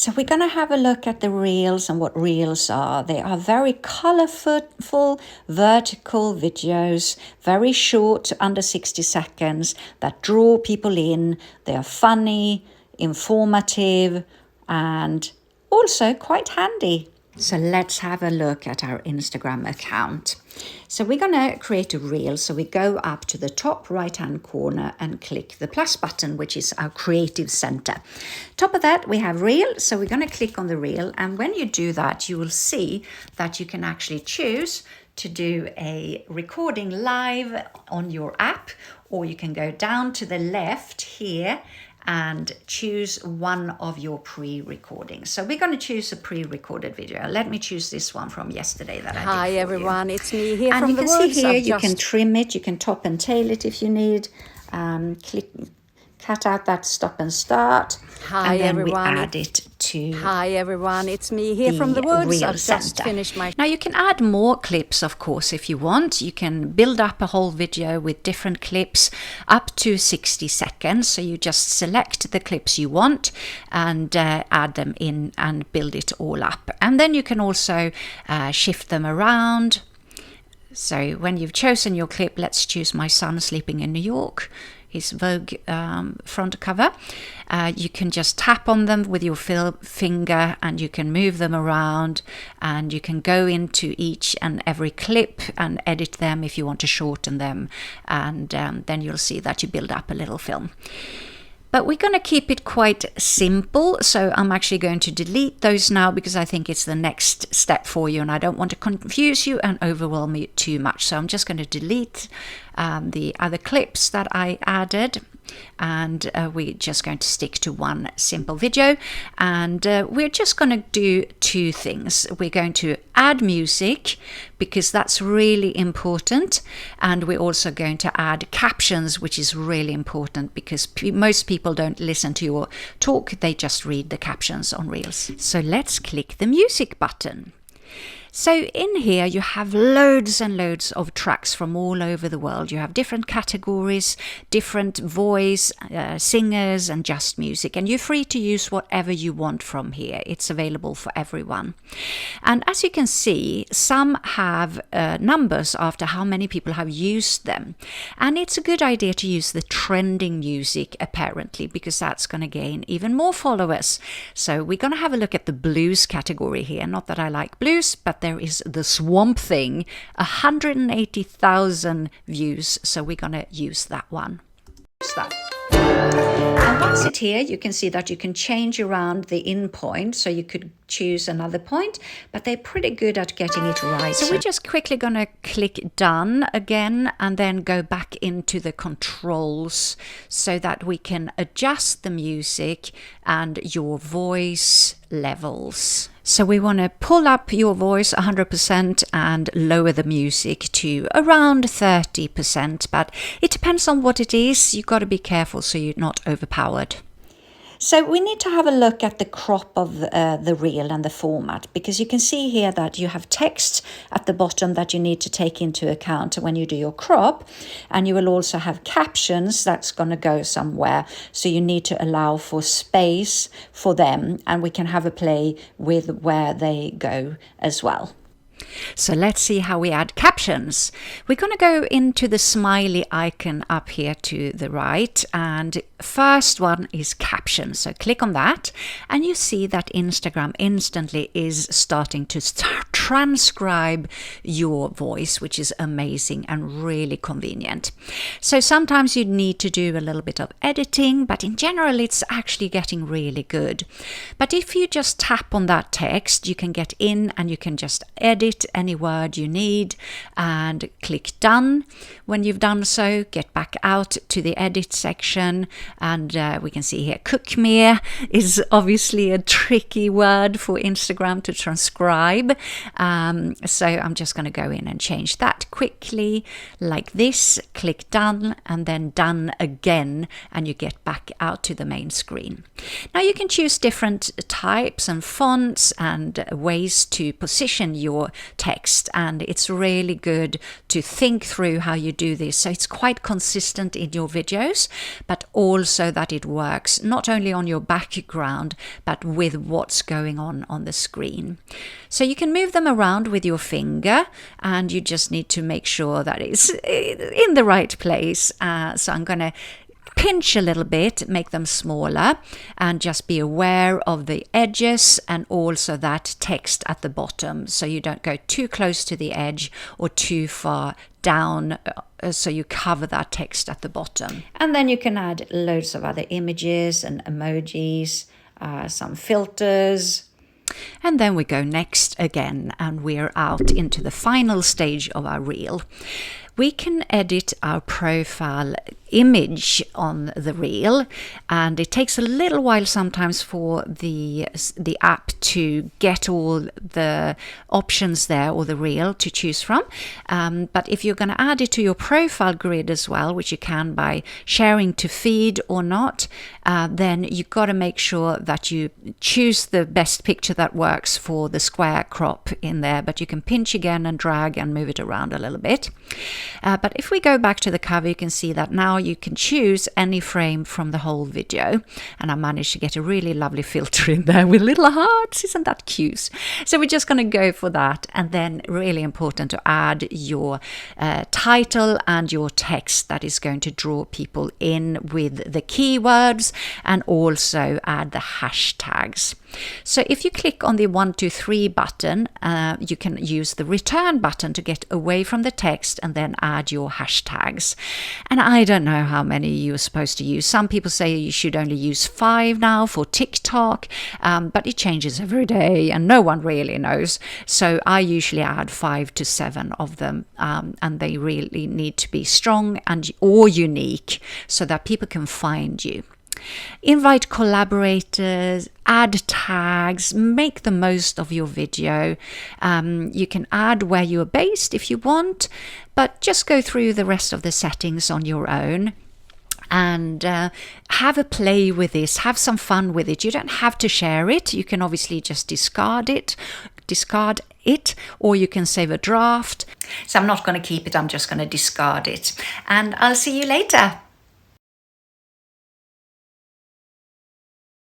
So we're going to have a look at the reels and what reels are. They are very colorful, vertical videos, very short, under 60 seconds, that draw people in. They are funny, informative, and also quite handy. So let's have a look at our Instagram account. So we're going to create a reel. So we go up to the top right hand corner and click the plus button, which is our creative center. Top of that, we have reel. So we're going to click on the reel. And when you do that, you will see that you can actually choose to do a recording live on your app, or you can go down to the left here and choose one of your pre-recordings. So we're going to choose a pre-recorded video. Let me choose this one from yesterday that I did. Hi everyone, it's me here from the woods. And you can see here, you can trim it, you can top and tail it if you need. Cut out that stop and start. Hi and then everyone. we add it to Hi everyone, it's me here from the woods. I've just center. finished my... Now you can add more clips, of course, if you want. You can build up a whole video with different clips up to 60 seconds. So you just select the clips you want and add them in and build it all up. And then you can also shift them around. So when you've chosen your clip, let's choose my son sleeping in New York, his Vogue front cover. You can just tap on them with your finger and you can move them around, and you can go into each and every clip and edit them if you want to shorten them, and then you'll see that you build up a little film. But we're going to keep it quite simple, so I'm actually going to delete those now because I think it's the next step for you and I don't want to confuse you and overwhelm you too much. So I'm just going to delete the other clips that I added, and we're just going to stick to one simple video, and we're just going to do two things. We're going to add music because that's really important, and we're also going to add captions, which is really important because most people don't listen to your talk, they just read the captions on Reels. So let's click the music button. So in here you have loads and loads of tracks from all over the world. You have different categories, different voice, singers and just music. And you're free to use whatever you want from here. It's available for everyone. And as you can see, some have numbers after how many people have used them. And it's a good idea to use the trending music apparently, because that's going to gain even more followers. So we're going to have a look at the blues category here. Not that I like blues, but there is the Swamp Thing, 180,000 views, so we're going to use that one. And once it's here, you can see that you can change around the in point, so you could choose another point, but they're pretty good at getting it right. So we're just quickly going to click done again and then go back into the controls so that we can adjust the music and your voice levels. So we want to pull up your voice 100% and lower the music to around 30%, but it depends on what it is. You've got to be careful so you're not overpowered. So we need to have a look at the crop of the reel and the format, because you can see here that you have text at the bottom that you need to take into account when you do your crop, and you will also have captions that's going to go somewhere, so you need to allow for space for them, and we can have a play with where they go as well. So let's see how we add captions. We're going to go into the smiley icon up here to the right, and first one is captions. So click on that and you see that Instagram instantly is starting to transcribe your voice, which is amazing and really convenient. So sometimes you need to do a little bit of editing, but in general it's actually getting really good. But if you just tap on that text, you can get in and you can just edit any word you need and click done. When you've done so, get back out to the edit section, and we can see here cookmere is obviously a tricky word for Instagram to transcribe, So I'm just going to go in and change that quickly like this, click done, and then done again, and you get back out to the main screen. Now you can choose different types and fonts and ways to position your text, and it's really good to think through how you do this so it's quite consistent in your videos, but also that it works not only on your background but with what's going on the screen. So you can move them around with your finger, and you just need to make sure that it's in the right place. So I'm going to pinch a little bit, make them smaller, and just be aware of the edges and also that text at the bottom, so you don't go too close to the edge or too far down, so you cover that text at the bottom. And then you can add loads of other images and emojis, some filters. And then we go next again, and we're out into the final stage of our reel. We can edit our profile image on the reel, and it takes a little while sometimes for the app to get all the options there, or the reel to choose from. But if you're going to add it to your profile grid as well, which you can by sharing to feed or not, then you've got to make sure that you choose the best picture that works for the square crop in there. But you can pinch again and drag and move it around a little bit. But if we go back to the cover, you can see that now you can choose any frame from the whole video. And I managed to get a really lovely filter in there with little hearts. Isn't that cute? So we're just going to go for that. And then really important to add your title and your text that is going to draw people in with the keywords, and also add the hashtags. So if you click on the 1, 2, 3 button, you can use the return button to get away from the text and then add your hashtags. And I don't know how many you're supposed to use. Some people say you should only use 5 now for TikTok, but it changes every day and no one really knows. So I usually add 5 to 7 of them, and they really need to be strong and or unique so that people can find you. Invite collaborators, add tags, make the most of your video. You can add where you're based if you want, but just go through the rest of the settings on your own. And have a play with this, have some fun with it. You don't have to share it. You can obviously just discard it, or you can save a draft. So I'm not going to keep it, I'm just going to discard it. And I'll see you later.